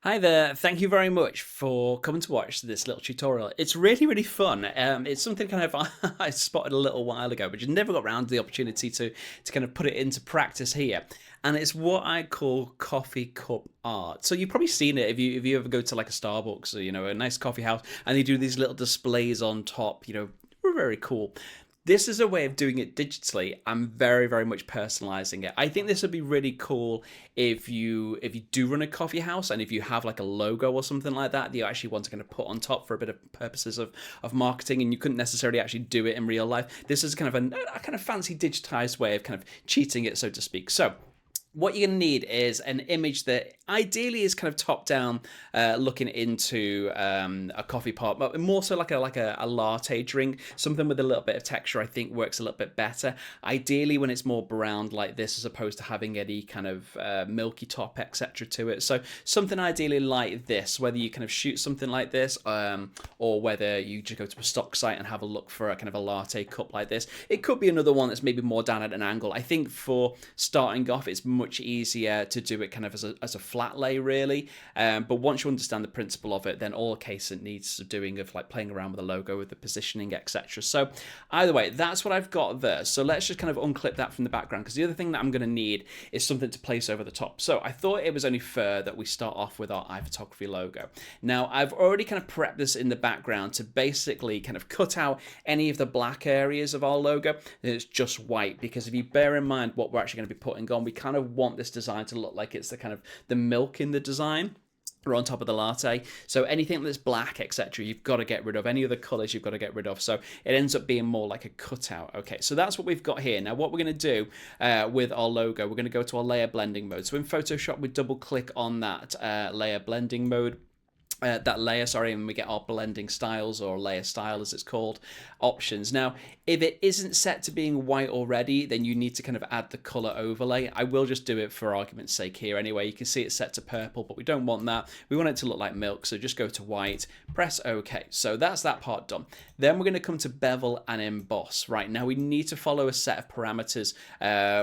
Hi there, thank you very much for coming to watch this little tutorial. It's really, really fun. It's something kind of I spotted a little while ago, but just never got around to the opportunity to kind of put it into practice here. And it's what I call coffee cup art. So you've probably seen it if you ever go to like a Starbucks or a nice coffee house, and they do these little displays on top. Very cool. This is a way of doing it digitally. I'm very, very much personalizing it. I think this would be really cool if you do run a coffee house and if you have like a logo or something like that you actually want to kind of put on top for a bit of purposes of marketing, and you couldn't necessarily actually do it in real life. This is kind of a kind of fancy digitized way of kind of cheating it, so to speak. So what you're going to need is an image that ideally is kind of top down, looking into a coffee pot, but more so like a latte drink, something with a little bit of texture. I think works a little bit better. Ideally, when it's more brown like this, as opposed to having any kind of milky top, etc. to it. So something ideally like this, whether you kind of shoot something like this, or whether you just go to a stock site and have a look for a kind of a latte cup like this. It could be another one that's maybe more down at an angle. I think for starting off, it's much easier to do it kind of as a flat lay, really. But once you understand the principle of it, then all the case it needs doing of like playing around with the logo, with the positioning, etc. So either way, that's what I've got there. So let's just kind of unclip that from the background, because the other thing that I'm going to need is something to place over the top. So I thought it was only fair that we start off with our iPhotography logo. Now I've already kind of prepped this in the background to basically kind of cut out any of the black areas of our logo. It's just white, because if you bear in mind what we're actually going to be putting on, we kind of want this design to look like it's the kind of the milk in the design, or on top of the latte. So anything that's black, etc., you've got to get rid of. Any other colors you've got to get rid of. So it ends up being more like a cutout. Okay, so that's what we've got here. Now what we're going to do with our logo, we're going to go to our layer blending mode. So in Photoshop, we double click on that layer blending mode. That layer, sorry, and we get our blending styles, or layer style as it's called, options. Now, if it isn't set to being white already, then you need to kind of add the color overlay. I will just do it for argument's sake here anyway. You can see it's set to purple, but we don't want that. We want it to look like milk, so just go to white, press OK. So that's that part done. Then we're going to come to bevel and emboss. Right, now we need to follow a set of parameters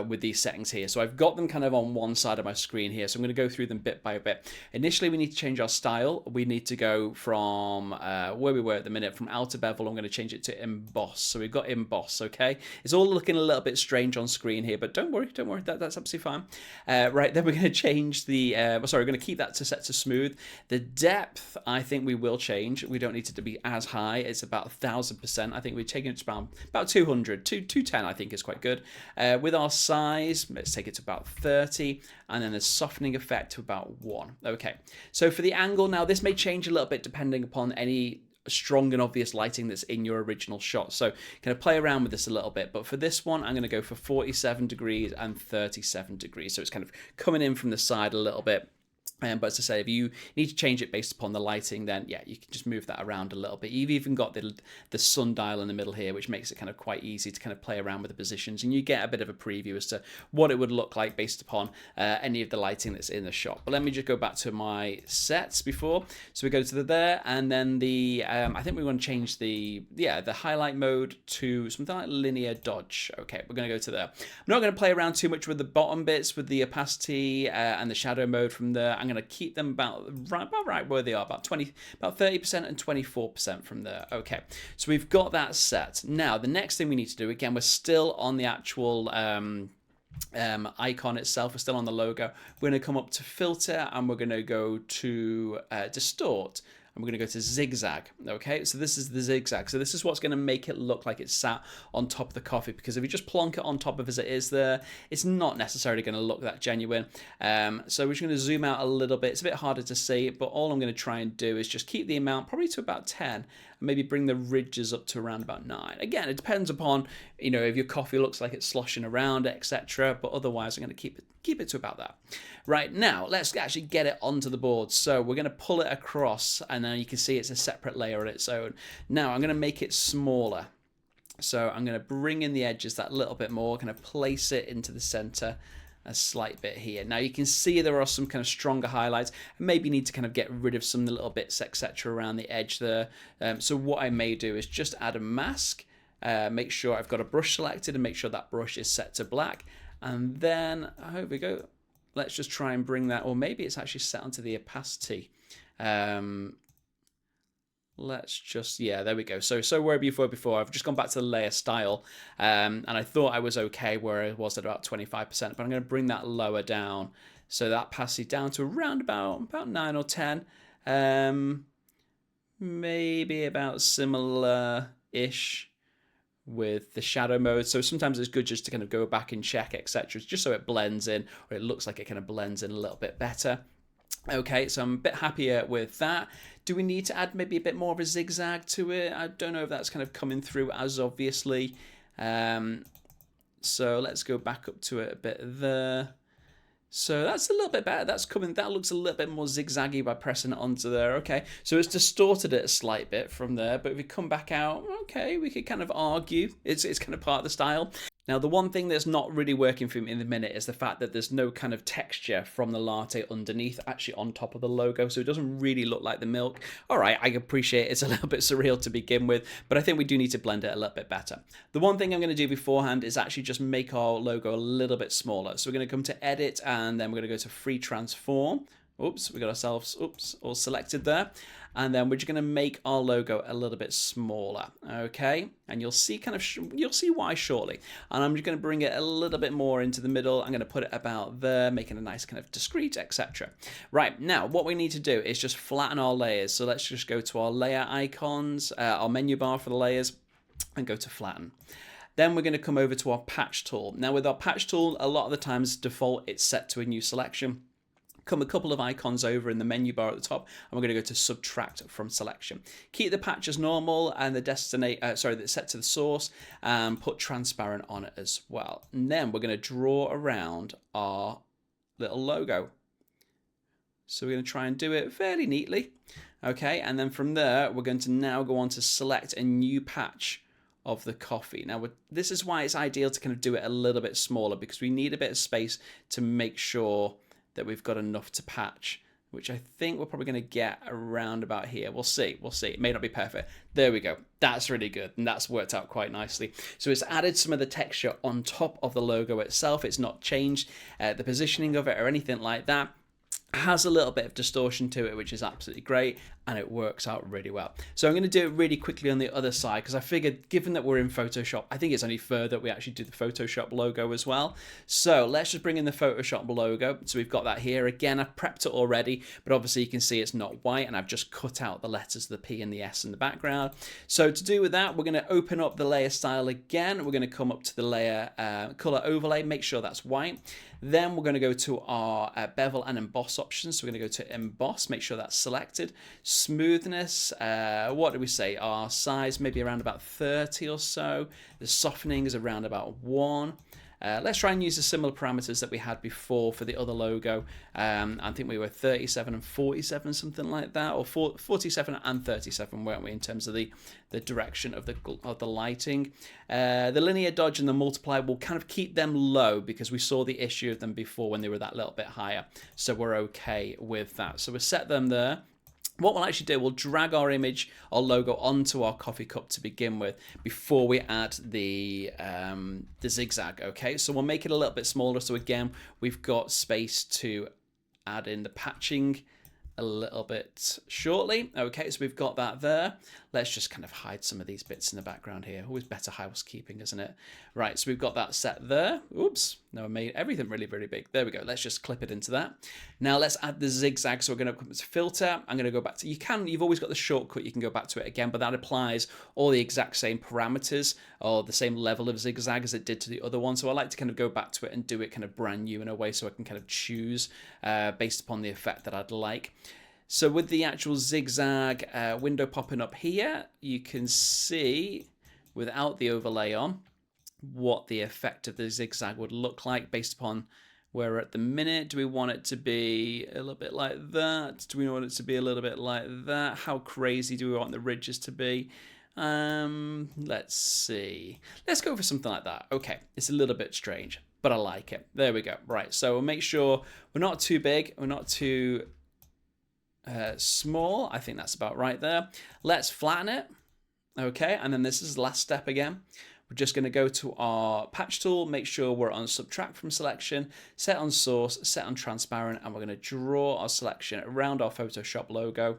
with these settings here. So I've got them kind of on one side of my screen here, so I'm going to go through them bit by bit. Initially, we need to change our style. We need to go from where we were at the minute, from outer bevel. I'm going to change it to emboss. So we've got emboss. Okay, it's all looking a little bit strange on screen here, but don't worry, that's absolutely fine. Right, then we're going to change the sorry, we're going to keep that to set to smooth. The depth, I think we will change. We don't need it to be as high. It's about 1000%. I think we're taking it to about 200 to 210. I think is quite good. With our size, let's take it to about 30, and then a softening effect to about 1. Okay, so for the angle, now this may change a little bit depending upon any strong and obvious lighting that's in your original shot, so kind of play around with this a little bit. But for this one, I'm going to go for 47 degrees and 37 degrees, so it's kind of coming in from the side a little bit. But as I say, if you need to change it based upon the lighting, then yeah, you can just move that around a little bit. You've even got the sundial in the middle here, which makes it kind of quite easy to kind of play around with the positions, and you get a bit of a preview as to what it would look like based upon any of the lighting that's in the shot. But let me just go back to my sets before. So we go to there, and then the I think we want to change the highlight mode to something like linear dodge. Okay, we're going to go to there. I'm not going to play around too much with the bottom bits, with the opacity and the shadow mode from there. I'm going to keep them about right where they are, about 30% and 24% from there. Okay, so we've got that set. Now the next thing we need to do, again, we're still on the actual icon itself, we're still on the logo. We're going to come up to filter, and we're going to go to distort, and we're going to go to zigzag. Okay, so this is the zigzag. So this is what's going to make it look like it's sat on top of the coffee, because if you just plonk it on top of as it is there, it's not necessarily going to look that genuine. So we're just going to zoom out a little bit. It's a bit harder to see, but all I'm going to try and do is just keep the amount probably to about 10, and maybe bring the ridges up to around about 9. Again, it depends upon, if your coffee looks like it's sloshing around, etc. But otherwise, I'm going to keep it to about that. Right, now let's actually get it onto the board. So we're going to pull it across, and then you can see it's a separate layer on its own. Now I'm going to make it smaller. So I'm going to bring in the edges that little bit more, kind of place it into the center a slight bit here. Now you can see there are some kind of stronger highlights. I maybe need to kind of get rid of some of the little bits, etc. around the edge there. So what I may do is just add a mask, make sure I've got a brush selected, and make sure that brush is set to black. And then, here we go. let's just try and bring that, or maybe it's actually set onto the opacity. Let's just, yeah, there we go. So where we were before, I've just gone back to the layer style, and I thought I was okay where it was at about 25%, but I'm going to bring that lower down. So that passes down to around about 9 or 10. Maybe about similar-ish with the shadow mode. So sometimes it's good just to kind of go back and check, etc., just so it blends in, or it looks like it kind of blends in a little bit better. Okay, so I'm a bit happier with that. Do we need to add maybe a bit more of a zigzag to it? I don't know if that's kind of coming through as obviously. So let's go back up to it a bit there. So that's a little bit better. That's coming. That looks a little bit more zigzaggy by pressing it onto there. Okay, so it's distorted it a slight bit from there. But if we come back out, okay, we could kind of argue it's kind of part of the style. Now, the one thing that's not really working for me in the minute is the fact that there's no kind of texture from the latte underneath, actually on top of the logo, so it doesn't really look like the milk. All right, I appreciate it's a little bit surreal to begin with, but I think we do need to blend it a little bit better. The one thing I'm going to do beforehand is actually just make our logo a little bit smaller. So we're going to come to Edit, and then we're going to go to Free Transform. Oops, we got ourselves, all selected there. And then we're just going to make our logo a little bit smaller, okay? And you'll see you'll see why shortly. And I'm just going to bring it a little bit more into the middle. I'm going to put it about there, making a nice kind of discreet, etc. Right, now what we need to do is just flatten our layers. So let's just go to our layer icons, our menu bar for the layers, and go to flatten. Then we're going to come over to our patch tool. Now with our patch tool, a lot of the times default, it's set to a new selection. Come a couple of icons over in the menu bar at the top, and we're going to go to subtract from selection. Keep the patch as normal and the that's set to the source, and put transparent on it as well. And then we're going to draw around our little logo. So we're going to try and do it fairly neatly. Okay, and then from there, we're going to now go on to select a new patch of the coffee. Now, this is why it's ideal to kind of do it a little bit smaller, because we need a bit of space to make sure that we've got enough to patch, which I think we're probably going to get around about here. We'll see. It may not be perfect. There we go. That's really good, and that's worked out quite nicely. So it's added some of the texture on top of the logo itself. It's not changed the positioning of it or anything like that. It has a little bit of distortion to it, which is absolutely great, and it works out really well. So I'm going to do it really quickly on the other side, because I figured, given that we're in Photoshop, I think it's only fair that we actually do the Photoshop logo as well. So let's just bring in the Photoshop logo. So we've got that here. Again, I've prepped it already, but obviously you can see it's not white, and I've just cut out the letters, the P and the S in the background. So to do with that, we're going to open up the layer style again. We're going to come up to the layer color overlay, make sure that's white. Then we're going to go to our bevel and emboss options. So we're going to go to emboss, make sure that's selected. Smoothness, what do we say? Our size maybe around about 30 or so. The softening is around about 1. Let's try and use the similar parameters that we had before for the other logo. I think we were 37 and 47, something like that, or 47 and 37, weren't we, in terms of the direction of the lighting. The linear dodge and the multiply will kind of keep them low, because we saw the issue of them before when they were that little bit higher. So we're okay with that. So we'll set them there. What we'll actually do, we'll drag our image, our logo, onto our coffee cup to begin with before we add the zigzag, okay? So we'll make it a little bit smaller, so again, we've got space to add in the patching a little bit shortly. Okay, so we've got that there. Let's just kind of hide some of these bits in the background here. Always better housekeeping, isn't it? Right, so we've got that set there. Oops, no, I made everything really, really big. There we go. Let's just clip it into that. Now let's add the zigzag. So we're going to come to filter. I'm going to go back to, you've always got the shortcut. You can go back to it again, but that applies all the exact same parameters or the same level of zigzag as it did to the other one. So I like to kind of go back to it and do it kind of brand new in a way, so I can kind of choose based upon the effect that I'd like. So with the actual zigzag window popping up here, you can see without the overlay on what the effect of the zigzag would look like based upon where we're at the minute. Do we want it to be a little bit like that? Do we want it to be a little bit like that? How crazy do we want the ridges to be? Let's see. Let's go for something like that. Okay, it's a little bit strange, but I like it. There we go. Right, so we'll make sure we're not too big, we're not too small. I think that's about right there. Let's flatten it. Okay, and then this is the last step again. we're just going to go to our patch tool, make sure we're on subtract from selection, set on source, set on transparent, and we're going to draw our selection around our Photoshop logo.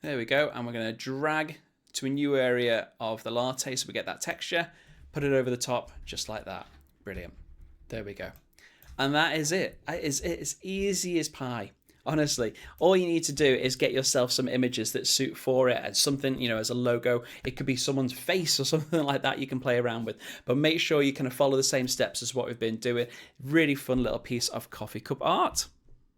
There we go, and we're going to drag to a new area of the latte so we get that texture, put it over the top just like that. Brilliant. There we go. And that is it. It's easy as pie. Honestly, all you need to do is get yourself some images that suit for it, and something, you know, as a logo. It could be someone's face or something like that you can play around with. But make sure you kind of follow the same steps as what we've been doing. Really fun little piece of coffee cup art.